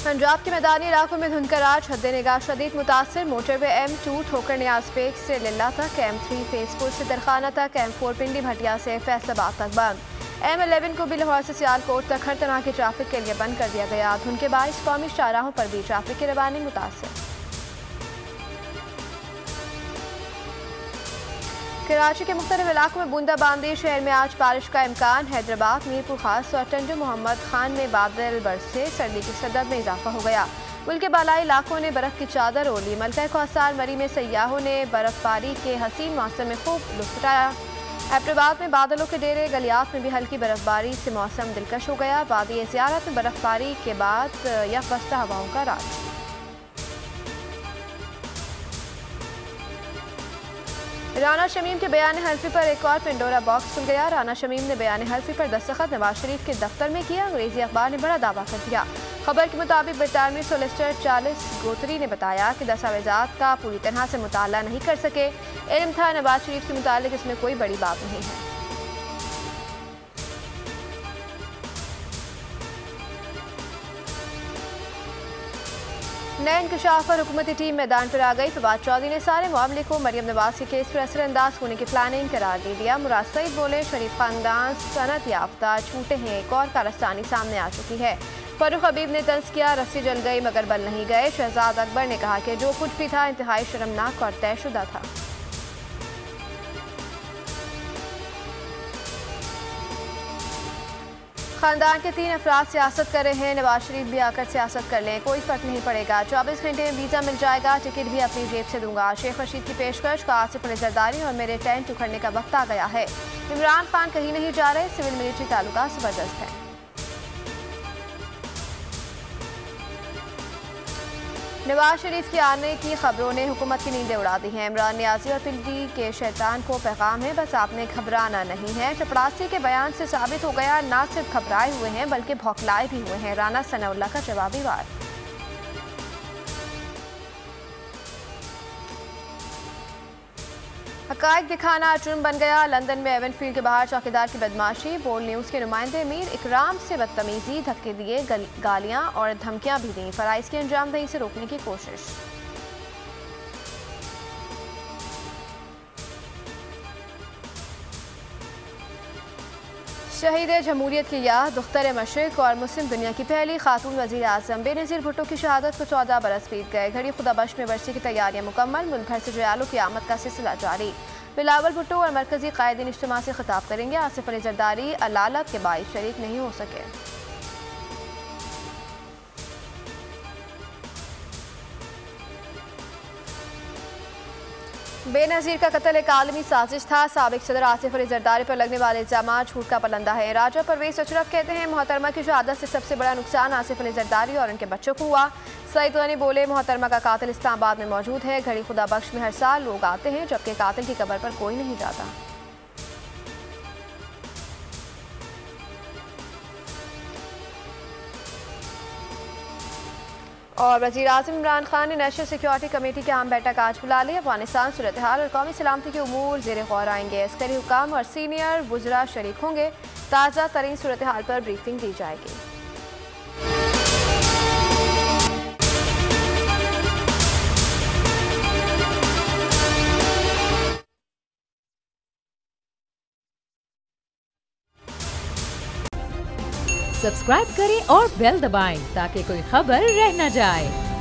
पंजाब के मैदानी इलाकों में धुंध का राज, हद निगाह शदीद मुतासर। मोटरवे M2 ठोकर नियाज बेग से लिल्ला तक, M3 फेसपुर से दरखाना तक, M4 पिंडी भटिया से फैसलाबाद तक बंद। M11 को भी लाहौर से सियालकोट तक हर तरह के ट्रैफिक के लिए बंद कर दिया गया। धुंध के बाईस कौमी शाहराहों पर भी ट्रैफिक की रवानी मुतासर। कराची के मुख्तलिफ इलाकों में बूंदाबांदी, शहर में आज बारिश का इम्कान। हैदराबाद, मीरपुर खास और टंडू मोहम्मद खान में बादल बरसे, सर्दी की शिद्दत में इजाफा हो गया। मुल्क के बालाई इलाकों ने बर्फ की चादर ओढ़ ली। मलका कौसार मरी में सयाहों ने बर्फबारी के हसीन मौसम में खूब लुत्फ उठाया। एबटाबाद में बादलों के डेरे, गलियात में भी हल्की बर्फबारी से मौसम दिलकश हो गया। वादी ज़ियारत में बर्फबारी के बाद यकबस्ता हवाओं का राज। राना शमीम के बयान हल्फी पर एक और पिंडोरा बॉक्स खुल गया। राना शमीम ने बयान हल्फी पर दस्तखत नवाज शरीफ के दफ्तर में किया। अंग्रेजी अखबार ने बड़ा दावा कर दिया। खबर के मुताबिक बरतानवी सोलिसिटर चार्ल्स गोतरी ने बताया कि दस्तावेजात का पूरी तरह से मुताला नहीं कर सके। इल्म था नवाज शरीफ से मुतालिक इसमें कोई बड़ी बात नहीं है। नए इंकशाफ पर हुकूमती टीम मैदान पर आ गई। फवाद चौधरी ने सारे मामले को मरियम नवाज के केस पर असरअंदाज होने की प्लानिंग करार दे दिया। मुराद सईद बोले, शरीफ खानदान सनत याफ्ता छूटे हैं, एक और कारस्तानी सामने आ चुकी है। फरूख हबीब ने तंज किया, रस्सी जल गई मगर बल नहीं गए। शहजाद अकबर ने कहा कि जो कुछ भी था इंतहाई शर्मनाक और तयशुदा था। खानदान के 3 अफराद सियासत कर रहे हैं, नवाज शरीफ भी आकर सियासत कर लें, कोई फर्क नहीं पड़ेगा। 24 घंटे में वीज़ा मिल जाएगा, टिकट भी अपनी जेब से दूंगा। शेख रशीद की पेशकश का आसिफ अली जरदारी और मेरे टेंट उखड़ने का वक्त आ गया है। इमरान खान कहीं नहीं जा रहे, सिविल मिलिट्री ताल्लुकात जबरदस्त है। नवाज शरीफ के आने की खबरों ने हुकूमत की नींदें उड़ा दी हैं। इमरान नियाजी और पिंडी के शैतान को पैगाम है, बस आपने घबराना नहीं है। चपड़ासी के बयान से साबित हो गया, ना सिर्फ घबराए हुए हैं बल्कि भौखलाए भी हुए हैं। राना सनाउल्लाह का जवाबी वार। हकायक दिखाना जुर्म बन गया। लंदन में एवनफील्ड के बाहर चौकीदार की बदमाशी, बोल्ड न्यूज़ के नुमाइंदे मीर इकराम से बदतमीजी, धक्के दिए, गालियां और धमकियां भी दी। फराइज की अंजामदही से रोकने की कोशिश। शहीद जमहूरियत की याद, दुख्तर मशरिक और मुस्लिम दुनिया की पहली खातून वज़ीर आज़म बेनज़ीर भुट्टो की शहादत को 14 बरस बीत गए। घड़ी खुदाबख्श में वर्सी की तैयारियां मुकम्मल, मुल्क भर से जयालों की आमद का सिलसिला जारी। बिलावल भुट्टो और मरकजी कायदीन इज्तिमा से खिताब करेंगे। आसिफ अली जरदारी अलालत के बाइस शरीक नहीं हो सके। बेनज़ीर का कत्ल एक आलमी साजिश था। साबिक सदर आसिफ अली जरदारी पर लगने वाले इल्जाम झूठ का पलंदा है। राजा परवेज अशरफ कहते हैं, मोहतरमा की शहादत से सबसे बड़ा नुकसान आसिफ अली जरदारी और उनके बच्चों को हुआ। सईद गनी बोले, मोहतरमा का कातिल इस्लामाबाद में मौजूद है। घड़ी खुदा बख्श में हर साल लोग आते हैं जबकि कातिल की कब्र पर कोई नहीं जाता। और वज़ीर आज़म इमरान खान ने नेशनल सिक्योरिटी कमेटी की आम बैठक आज बुला ली। अफगानिस्तान सूरत हाल और कौमी सलामती के उमूर ज़ेर गौर आएंगे। अस्करी हुकाम और सीनियर वुज़रा शरीक होंगे। ताज़ा तरीन सूरत हाल पर ब्रीफिंग दी जाएगी। सब्सक्राइब करें और बेल दबाएं ताकि कोई खबर रह न जाए।